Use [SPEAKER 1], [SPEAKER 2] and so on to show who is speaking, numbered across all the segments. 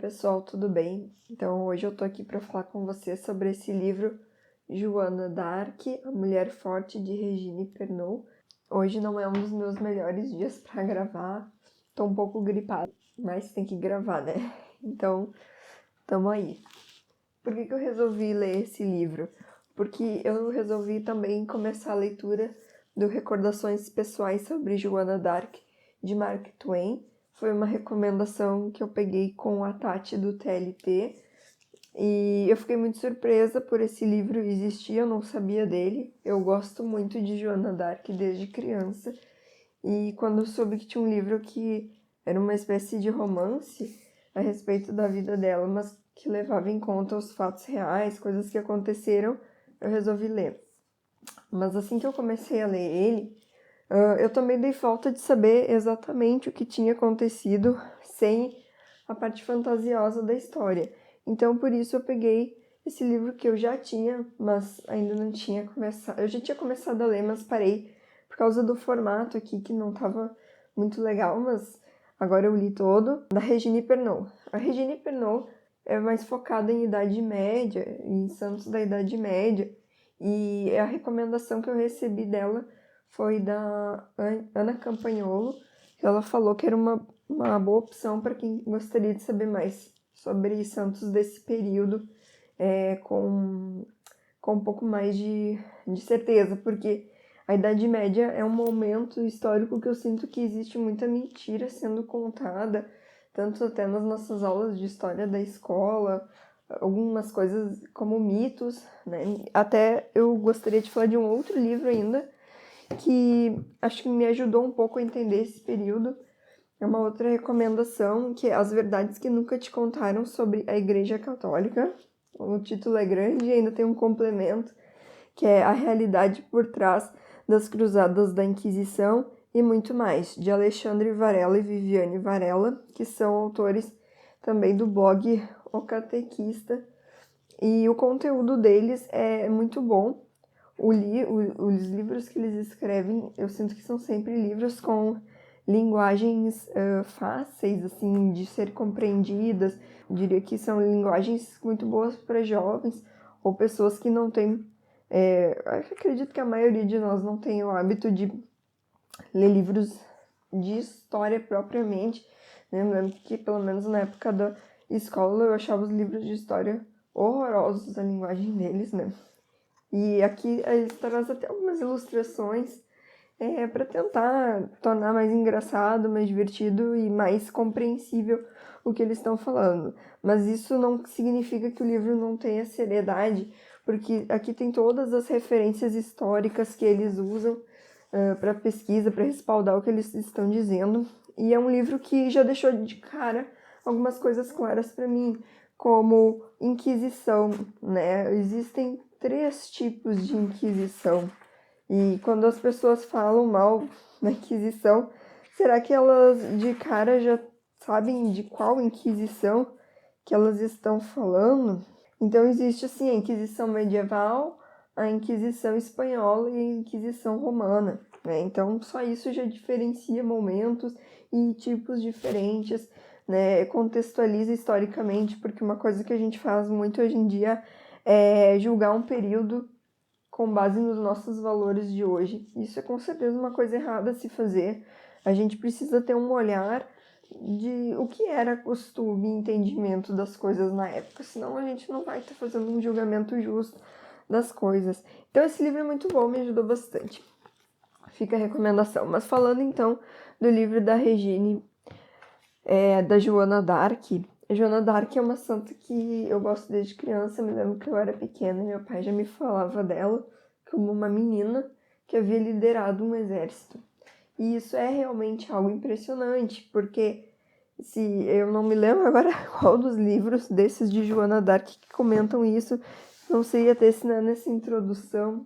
[SPEAKER 1] pessoal, tudo bem? Então hoje eu tô aqui para falar com você sobre esse livro Joana d'Arc, A Mulher Forte de Regine Pernod. Hoje não é um dos meus melhores dias para gravar, tô um pouco gripada, mas tem que gravar, né? Então, tamo aí. Por que eu resolvi ler esse livro? Porque eu resolvi também começar a leitura do Recordações Pessoais sobre Joana d'Arc, de Mark Twain. Foi uma recomendação que eu peguei com a Tati do TLT. E eu fiquei muito surpresa por esse livro existir, eu não sabia dele. Eu gosto muito de Joana d'Arc desde criança. E quando eu soube que tinha um livro que era uma espécie de romance a respeito da vida dela, mas que levava em conta os fatos reais, coisas que aconteceram, eu resolvi ler. Mas assim que eu comecei a ler ele, eu também dei falta de saber exatamente o que tinha acontecido sem a parte fantasiosa da história. Então, por isso eu peguei esse livro que eu já tinha, mas ainda não tinha começado. Eu já tinha começado a ler, mas parei por causa do formato aqui, que não estava muito legal, mas agora eu li todo, da Regine Pernod. A Regine Pernod é mais focada em Idade Média, em santos da Idade Média, e a recomendação que eu recebi dela foi da Ana Campagnolo, que ela falou que era uma boa opção para quem gostaria de saber mais sobre santos desse período, com um pouco mais de certeza, porque a Idade Média é um momento histórico que eu sinto que existe muita mentira sendo contada, tanto até nas nossas aulas de história da escola, algumas coisas como mitos, né? Até eu gostaria de falar de um outro livro ainda, que acho que me ajudou um pouco a entender esse período. É uma outra recomendação, que é As Verdades que Nunca Te Contaram sobre a Igreja Católica. O título é grande e ainda tem um complemento, que é A Realidade por Trás das Cruzadas da Inquisição e muito mais, de Alexandre Varela e Viviane Varela, que são autores também do blog O Catequista. E o conteúdo deles é muito bom. Os livros que eles escrevem, eu sinto que são sempre livros com linguagens fáceis, assim, de ser compreendidas. Eu diria que são linguagens muito boas para jovens ou pessoas que não têm... acredito que a maioria de nós não tem o hábito de ler livros de história propriamente, né? Eu lembro que, pelo menos na época da escola, eu achava os livros de história horrorosos, a linguagem deles, né? E aqui eles trazem até algumas ilustrações para tentar tornar mais engraçado, mais divertido e mais compreensível o que eles estão falando. Mas isso não significa que o livro não tenha seriedade, porque aqui tem todas as referências históricas que eles usam para pesquisa, para respaldar o que eles estão dizendo. E é um livro que já deixou de cara algumas coisas claras para mim, como Inquisição, né? Existem 3 tipos de Inquisição. E quando as pessoas falam mal da Inquisição, será que elas de cara já sabem de qual Inquisição que elas estão falando? Então existe assim a Inquisição medieval, a Inquisição espanhola e a Inquisição romana, né? Então só isso já diferencia momentos e tipos diferentes, né? Contextualiza historicamente, porque uma coisa que a gente faz muito hoje em dia é julgar um período com base nos nossos valores de hoje. Isso é com certeza uma coisa errada a se fazer. A gente precisa ter um olhar de o que era costume e entendimento das coisas na época, senão a gente não vai estar fazendo um julgamento justo das coisas. Então esse livro é muito bom, me ajudou bastante. Fica a recomendação. Mas falando então do livro da Regine, da Joana d'Arc. A Joana d'Arc é uma santa que eu gosto desde criança. Eu me lembro que eu era pequena e meu pai já me falava dela como uma menina que havia liderado um exército. E isso é realmente algo impressionante, porque se eu não me lembro agora qual dos livros desses de Joana d'Arc que comentam isso, não sei até se nessa introdução,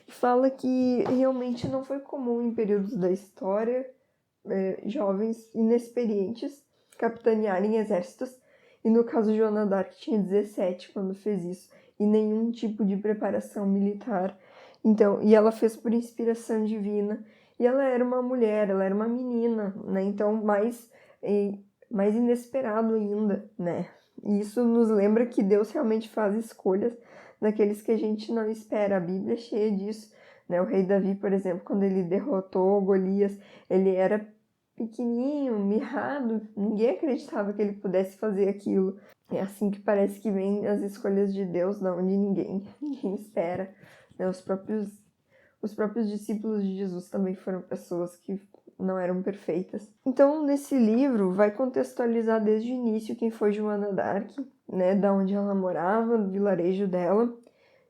[SPEAKER 1] fala que realmente não foi comum em períodos da história jovens inexperientes capitanearem exércitos, e no caso de Joana d'Arc tinha 17 quando fez isso, e nenhum tipo de preparação militar. Então, e ela fez por inspiração divina, e ela era uma mulher, ela era uma menina, né? Então mais inesperado ainda, né? E isso nos lembra que Deus realmente faz escolhas daqueles que a gente não espera. A Bíblia é cheia disso, né? O rei Davi, por exemplo, quando ele derrotou Golias, ele era pequenininho, mirrado, ninguém acreditava que ele pudesse fazer aquilo. É assim que parece que vem as escolhas de Deus, não de ninguém. Ninguém espera, né? Os próprios discípulos de Jesus também foram pessoas que não eram perfeitas. Então, nesse livro, vai contextualizar desde o início quem foi Joana d'Arc, né, da onde ela morava, no vilarejo dela,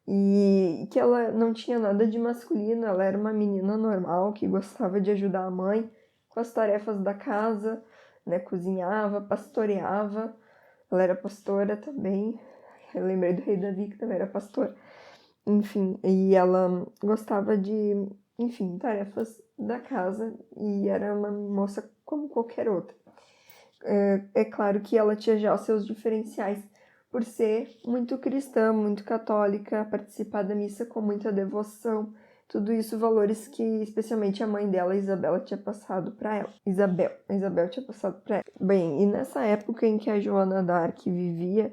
[SPEAKER 1] e que ela não tinha nada de masculino, ela era uma menina normal que gostava de ajudar a mãe com as tarefas da casa, né, cozinhava, pastoreava, ela era pastora também. Eu lembrei do rei Davi, que também era pastor. Enfim, e ela gostava de, enfim, tarefas da casa e era uma moça como qualquer outra. É claro que ela tinha já os seus diferenciais por ser muito cristã, muito católica, participar da missa com muita devoção, tudo isso valores que especialmente a mãe dela, Isabela, tinha passado para ela. Isabel tinha passado para ela. Bem, e nessa época em que a Joana d'Arc vivia,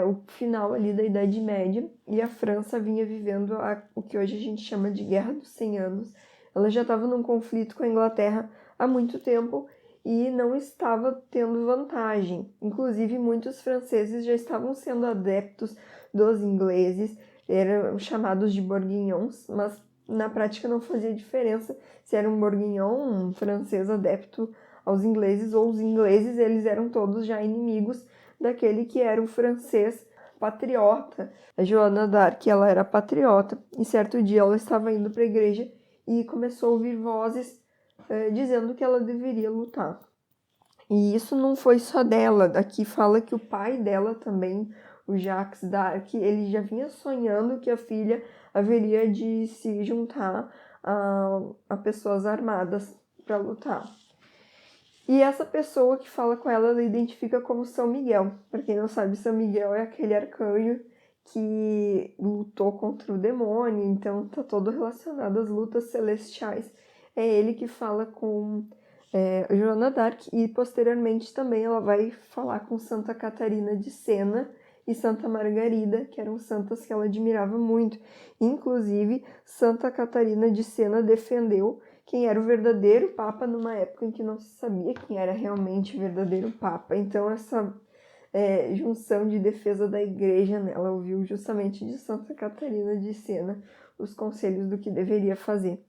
[SPEAKER 1] o final ali da Idade Média, e a França vinha vivendo o que hoje a gente chama de Guerra dos 100 Anos. Ela já estava num conflito com a Inglaterra há muito tempo e não estava tendo vantagem. Inclusive, muitos franceses já estavam sendo adeptos dos ingleses, eram chamados de bourguignons, mas na prática não fazia diferença se era um bourguignon, um francês adepto aos ingleses, ou os ingleses, eles eram todos já inimigos daquele que era o francês patriota. A Joana d'Arc, ela era patriota, e certo dia ela estava indo para a igreja e começou a ouvir vozes dizendo que ela deveria lutar. E isso não foi só dela, aqui fala que o pai dela também, o Jacques d'Arc, ele já vinha sonhando que a filha haveria de se juntar a pessoas armadas para lutar. E essa pessoa que fala com ela, ela identifica como São Miguel. Para quem não sabe, São Miguel é aquele arcanjo que lutou contra o demônio, então tá todo relacionado às lutas celestiais. É ele que fala com Joana d'Arc, e posteriormente também ela vai falar com Santa Catarina de Sena e Santa Margarida, que eram santas que ela admirava muito. Inclusive, Santa Catarina de Sena defendeu quem era o verdadeiro Papa numa época em que não se sabia quem era realmente o verdadeiro Papa. Então, essa junção de defesa da igreja, né, ela ouviu justamente de Santa Catarina de Sena os conselhos do que deveria fazer.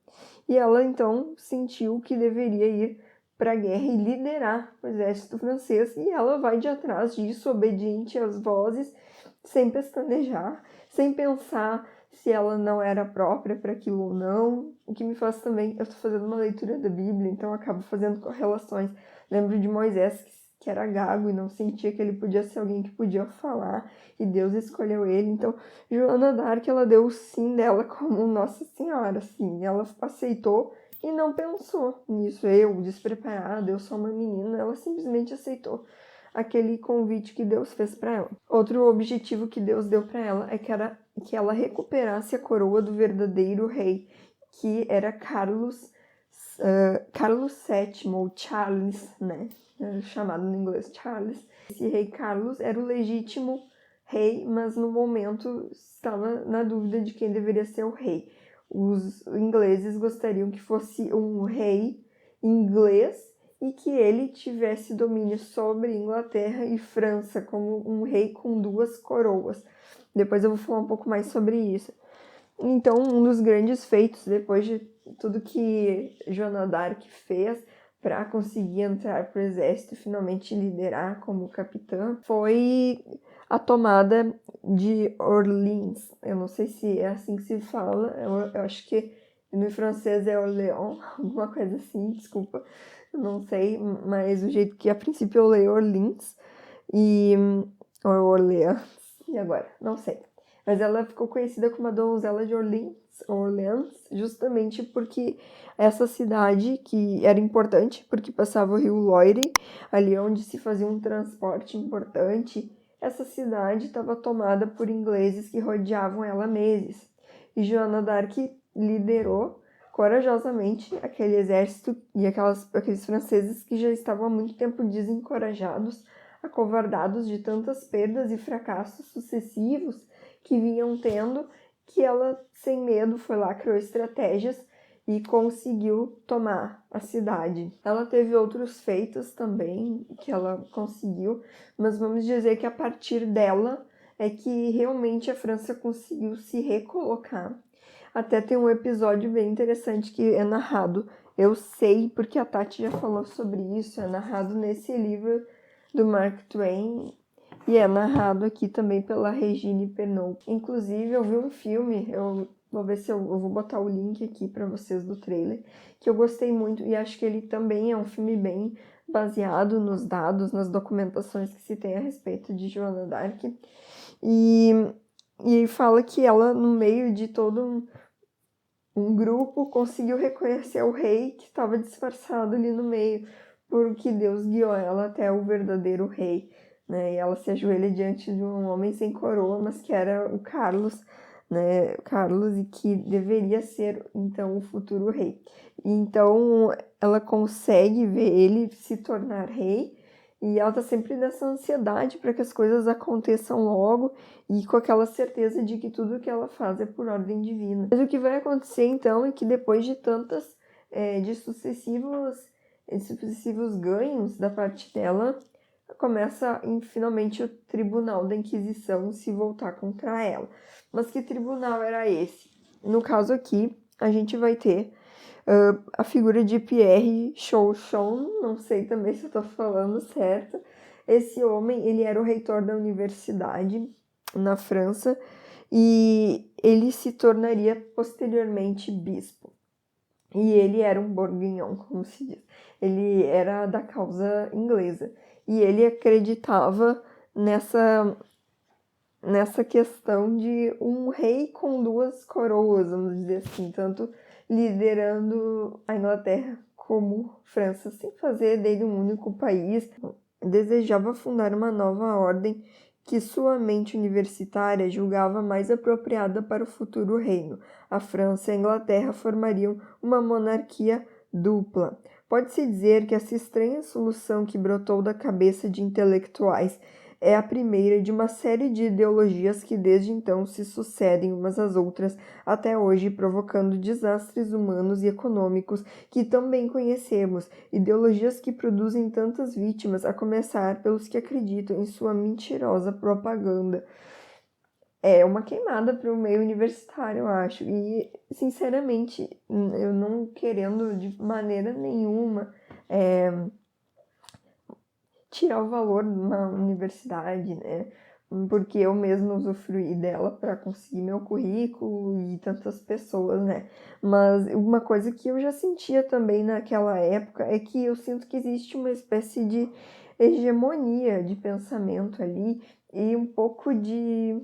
[SPEAKER 1] E ela, então, sentiu que deveria ir para a guerra e liderar o exército francês, e ela vai de atrás disso, obediente às vozes, sem pestanejar, sem pensar se ela não era própria para aquilo ou não. O que me faz também, eu estou fazendo uma leitura da Bíblia, então eu acabo fazendo correlações. Lembro de Moisés, que era gago e não sentia que ele podia ser alguém que podia falar, e Deus escolheu ele. Então, Joana d'Arc, ela deu o sim dela como Nossa Senhora, assim, ela aceitou e não pensou nisso. Eu, despreparada, eu sou uma menina, ela simplesmente aceitou aquele convite que Deus fez para ela. Outro objetivo que Deus deu para ela é que ela recuperasse a coroa do verdadeiro rei, que era Carlos VII, ou Charles, né? Chamado no inglês Charles. Esse rei Carlos era o legítimo rei, mas no momento estava na dúvida de quem deveria ser o rei. Os ingleses gostariam que fosse um rei inglês e que ele tivesse domínio sobre Inglaterra e França, como um rei com duas coroas. Depois eu vou falar um pouco mais sobre isso. Então, um dos grandes feitos, depois de tudo que Joana d'Arc fez para conseguir entrar para o exército e finalmente liderar como capitã, foi a tomada de Orleans. Eu não sei se é assim que se fala, eu acho que no francês é Orléans, alguma coisa assim, desculpa, eu não sei, mas o jeito que a princípio eu leio Orleans ou Orleans, e agora? Não sei. Mas ela ficou conhecida como a donzela de Orleans, justamente porque essa cidade, que era importante, porque passava o rio Loire, ali onde se fazia um transporte importante, essa cidade estava tomada por ingleses que rodeavam ela há meses. E Joana d'Arc liderou corajosamente aquele exército e aqueles franceses que já estavam há muito tempo desencorajados acovardados de tantas perdas e fracassos sucessivos que vinham tendo, que ela, sem medo, foi lá, criou estratégias e conseguiu tomar a cidade. Ela teve outros feitos também que ela conseguiu, mas vamos dizer que a partir dela é que realmente a França conseguiu se recolocar. Até tem um episódio bem interessante que é narrado, eu sei porque a Tati já falou sobre isso, é narrado nesse livro do Mark Twain e é narrado aqui também pela Regine Pernod. Inclusive, eu vi um filme, eu vou ver se eu vou botar o link aqui para vocês do trailer, que eu gostei muito e acho que ele também é um filme bem baseado nos dados, nas documentações que se tem a respeito de Joana d'Arc. E fala que ela, no meio de todo um grupo, conseguiu reconhecer o rei que estava disfarçado ali no meio, porque Deus guiou ela até o verdadeiro rei, né? E ela se ajoelha diante de um homem sem coroa, mas que era o Carlos, né? Carlos, e que deveria ser, então, o futuro rei. Então, ela consegue ver ele se tornar rei, e ela tá sempre nessa ansiedade para que as coisas aconteçam logo e com aquela certeza de que tudo que ela faz é por ordem divina. Mas o que vai acontecer então é que depois de de sucessivos ganhos da parte dela, começa finalmente o tribunal da Inquisição se voltar contra ela. Mas que tribunal era esse? No caso aqui, a gente vai ter a figura de Pierre Chauchon, não sei também se eu tô falando certo. Esse homem, ele era o reitor da universidade na França e ele se tornaria posteriormente bispo. E ele era um bourguignon, como se diz. Ele era da causa inglesa. E ele acreditava nessa questão de um rei com duas coroas, vamos dizer assim, tanto liderando a Inglaterra como França, sem fazer dele um único país. Desejava fundar uma nova ordem que sua mente universitária julgava mais apropriada para o futuro reino. A França e a Inglaterra formariam uma monarquia dupla. Pode-se dizer que essa estranha solução que brotou da cabeça de intelectuais é a primeira de uma série de ideologias que desde então se sucedem umas às outras até hoje, provocando desastres humanos e econômicos que tão bem conhecemos, ideologias que produzem tantas vítimas, a começar pelos que acreditam em sua mentirosa propaganda. É uma queimada para o meio universitário, eu acho, e sinceramente, eu não querendo de maneira nenhuma tirar o valor de uma universidade, né? Porque eu mesma usufruí dela para conseguir meu currículo e tantas pessoas, né? Mas uma coisa que eu já sentia também naquela época é que eu sinto que existe uma espécie de hegemonia de pensamento ali e um pouco de...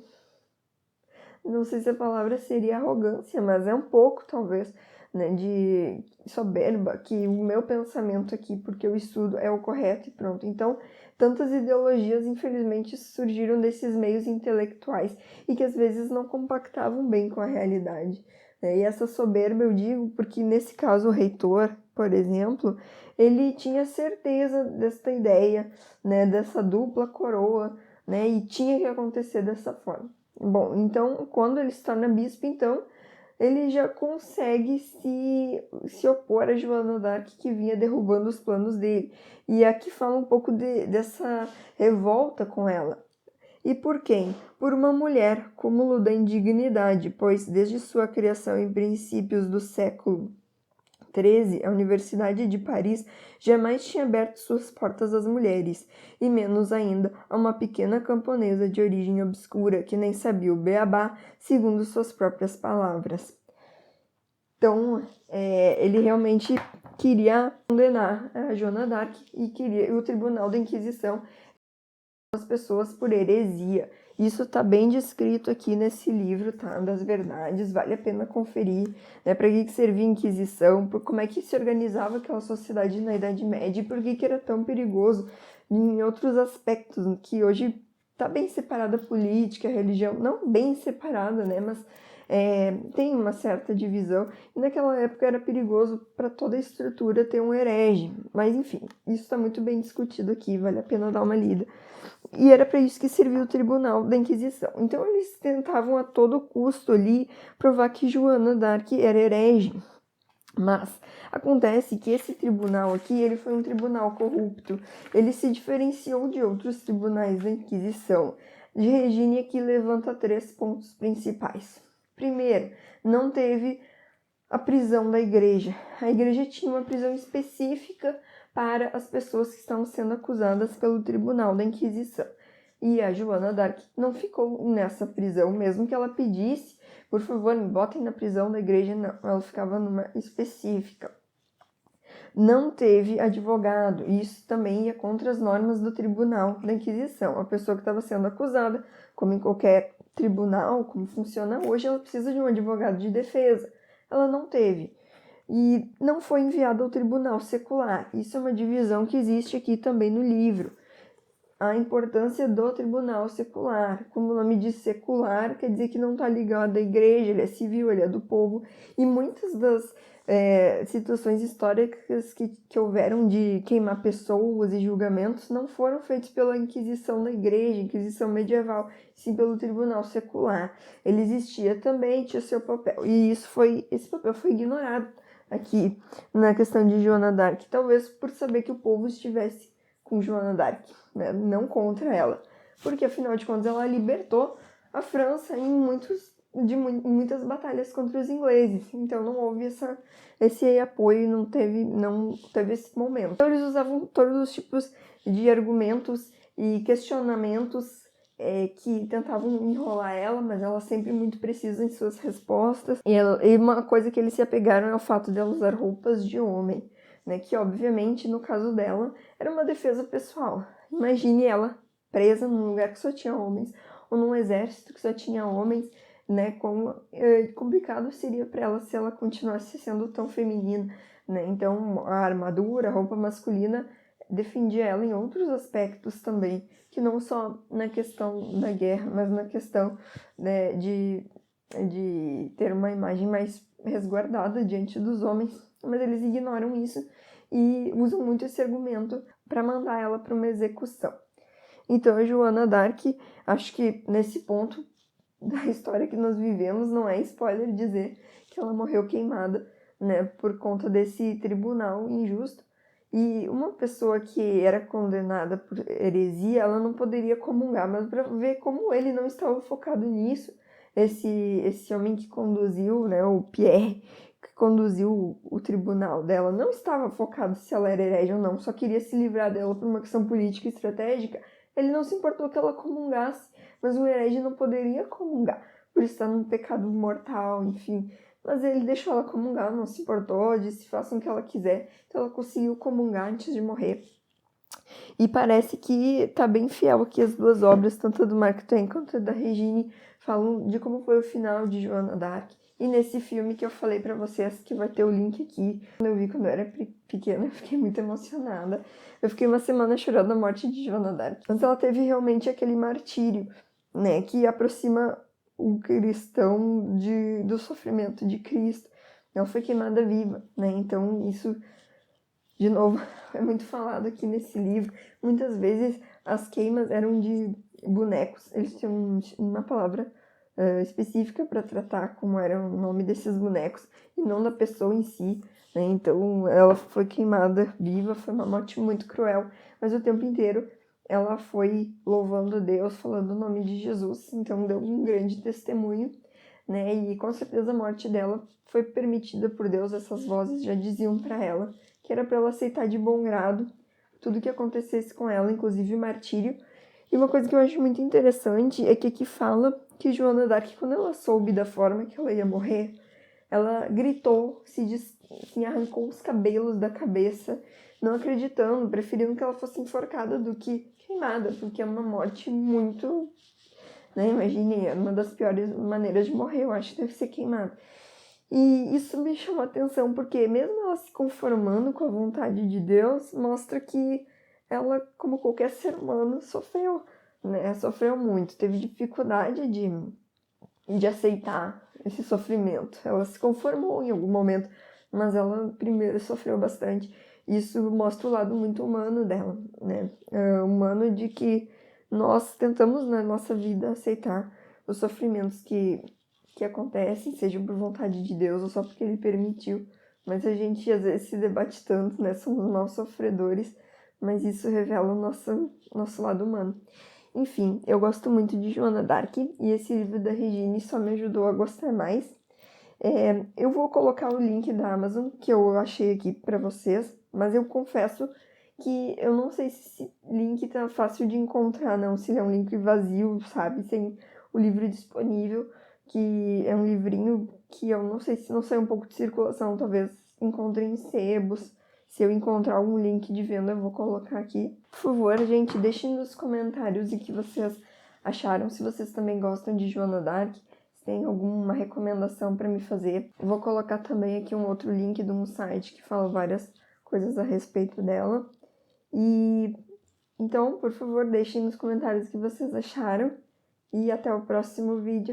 [SPEAKER 1] Não sei se a palavra seria arrogância, mas é um pouco, talvez, né, de soberba, que o meu pensamento aqui, porque eu estudo, é o correto e pronto. Então, tantas ideologias, infelizmente, surgiram desses meios intelectuais e que às vezes não compactavam bem com a realidade, né? E essa soberba eu digo porque, nesse caso, o reitor, por exemplo, ele tinha certeza desta ideia, né, dessa dupla coroa, né, e tinha que acontecer dessa forma. Bom, então, quando ele se torna bispo, então, ele já consegue se opor a Joana d'Arc, que vinha derrubando os planos dele. E aqui fala um pouco dessa revolta com ela. E por quem? Por uma mulher, cúmulo da indignidade, pois desde sua criação em princípios do século XIII, a Universidade de Paris jamais tinha aberto suas portas às mulheres, e menos ainda a uma pequena camponesa de origem obscura que nem sabia o beabá, segundo suas próprias palavras. Então, ele realmente queria condenar a Joana d'Arc e o Tribunal da Inquisição as pessoas por heresia. Isso está bem descrito aqui nesse livro, tá? Das Verdades, vale a pena conferir, né? Para que servia a Inquisição, como é que se organizava aquela sociedade na Idade Média e por que era tão perigoso em outros aspectos, que hoje está bem separada a política, a religião, não bem separada, né? Mas tem uma certa divisão, e naquela época era perigoso para toda a estrutura ter um herege, mas enfim, isso está muito bem discutido aqui, vale a pena dar uma lida. E era para isso que serviu o tribunal da Inquisição. Então eles tentavam a todo custo ali provar que Joana d'Arc era herege. Mas acontece que esse tribunal aqui, ele foi um tribunal corrupto. Ele se diferenciou de outros tribunais da Inquisição. De Regine aqui levanta 3 pontos principais. Primeiro, não teve a prisão da igreja. A igreja tinha uma prisão específica para as pessoas que estavam sendo acusadas pelo tribunal da Inquisição. E a Joana d'Arc não ficou nessa prisão, mesmo que ela pedisse, por favor, me botem na prisão da igreja, não. Ela ficava numa específica. Não teve advogado, e isso também ia contra as normas do tribunal da Inquisição. A pessoa que estava sendo acusada, como em qualquer tribunal, como funciona hoje, ela precisa de um advogado de defesa. Ela não teve. E não foi enviada ao tribunal secular. Isso é uma divisão que existe aqui também no livro. A importância do tribunal secular. Como o nome diz secular, quer dizer que não está ligado à igreja, ele é civil, ele é do povo. E muitas das situações históricas que houveram de queimar pessoas e julgamentos não foram feitos pela Inquisição da igreja, Inquisição medieval, sim pelo tribunal secular. Ele existia também, tinha seu papel. E esse papel foi ignorado aqui na questão de Joana d'Arc, talvez por saber que o povo estivesse com Joana d'Arc, né? Não contra ela, porque afinal de contas ela libertou a França em muitas batalhas contra os ingleses, então não houve esse apoio, não teve esse momento. Então eles usavam todos os tipos de argumentos e questionamentos que tentavam enrolar ela, mas ela sempre muito precisa em suas respostas. E uma coisa que eles se apegaram é o fato de ela usar roupas de homem, né? Que obviamente, no caso dela, era uma defesa pessoal. Imagine ela presa num lugar que só tinha homens, ou num exército que só tinha homens, né? Como complicado seria para ela se ela continuasse sendo tão feminina, né? Então, a armadura, a roupa masculina defendia ela em outros aspectos também, que não só na questão da guerra, mas na questão, né, de ter uma imagem mais resguardada diante dos homens. Mas eles ignoram isso e usam muito esse argumento para mandar ela para uma execução. Então, a Joana d'Arc, acho que nesse ponto da história que nós vivemos, não é spoiler dizer que ela morreu queimada, né, por conta desse tribunal injusto. E uma pessoa que era condenada por heresia, ela não poderia comungar, mas para ver como ele não estava focado nisso, esse homem que conduziu, né, o Pierre, que conduziu o tribunal dela, não estava focado se ela era herege ou não, só queria se livrar dela por uma questão política e estratégica. Ele não se importou que ela comungasse, mas um herege não poderia comungar, por estar num pecado mortal, enfim. Mas ele deixou ela comungar, não se importou, disse façam o que ela quiser. Então ela conseguiu comungar antes de morrer. E parece que tá bem fiel aqui as duas obras, tanto a do Mark Twain quanto a da Regine, falam de como foi o final de Joana d'Arc. E nesse filme que eu falei pra vocês, que vai ter o link aqui, quando eu vi quando eu era pequena, eu fiquei muito emocionada. Eu fiquei uma semana chorando a morte de Joana d'Arc. Mas ela teve realmente aquele martírio, né, que aproxima o cristão do sofrimento de Cristo. Ela foi queimada viva, né? Então isso, de novo, é muito falado aqui nesse livro. Muitas vezes as queimas eram de bonecos. Eles tinham uma palavra específica para tratar como era o nome desses bonecos e não da pessoa em si, né? Então ela foi queimada viva, foi uma morte muito cruel, mas o tempo inteiro ela foi louvando a Deus, falando o nome de Jesus, então deu um grande testemunho, né? E com certeza a morte dela foi permitida por Deus, essas vozes já diziam para ela que era para ela aceitar de bom grado tudo que acontecesse com ela, inclusive o martírio. E uma coisa que eu acho muito interessante é que aqui fala que Joana d'Arc, quando ela soube da forma que ela ia morrer, ela gritou, se arrancou os cabelos da cabeça, não acreditando, preferindo que ela fosse enforcada do que queimada, porque é uma morte muito, né, imagine, é uma das piores maneiras de morrer, eu acho que deve ser queimada. E isso me chamou a atenção, porque mesmo ela se conformando com a vontade de Deus, mostra que ela, como qualquer ser humano, sofreu, né, sofreu muito, teve dificuldade de aceitar esse sofrimento. Ela se conformou em algum momento, mas ela primeiro sofreu bastante. Isso mostra o lado muito humano dela, né? Humano de que nós tentamos na nossa vida aceitar os sofrimentos que acontecem, sejam por vontade de Deus ou só porque Ele permitiu. Mas a gente às vezes se debate tanto, né? Somos maus sofredores, mas isso revela o nosso lado humano. Enfim, eu gosto muito de Joana d'Arc e esse livro da Regine só me ajudou a gostar mais. Eu vou colocar o link da Amazon que eu achei aqui para vocês, mas eu confesso que eu não sei se esse link tá fácil de encontrar, não, se ele é um link vazio, sabe, sem o livro disponível, que é um livrinho que eu não sei se não sai um pouco de circulação, talvez encontre em sebos. Se eu encontrar algum link de venda, eu vou colocar aqui. Por favor, gente, deixem nos comentários o que vocês acharam, se vocês também gostam de Joana d'Arc, se tem alguma recomendação para me fazer. Eu vou colocar também aqui um outro link de um site que fala várias coisas a respeito dela. E então, por favor, deixem nos comentários o que vocês acharam e até o próximo vídeo.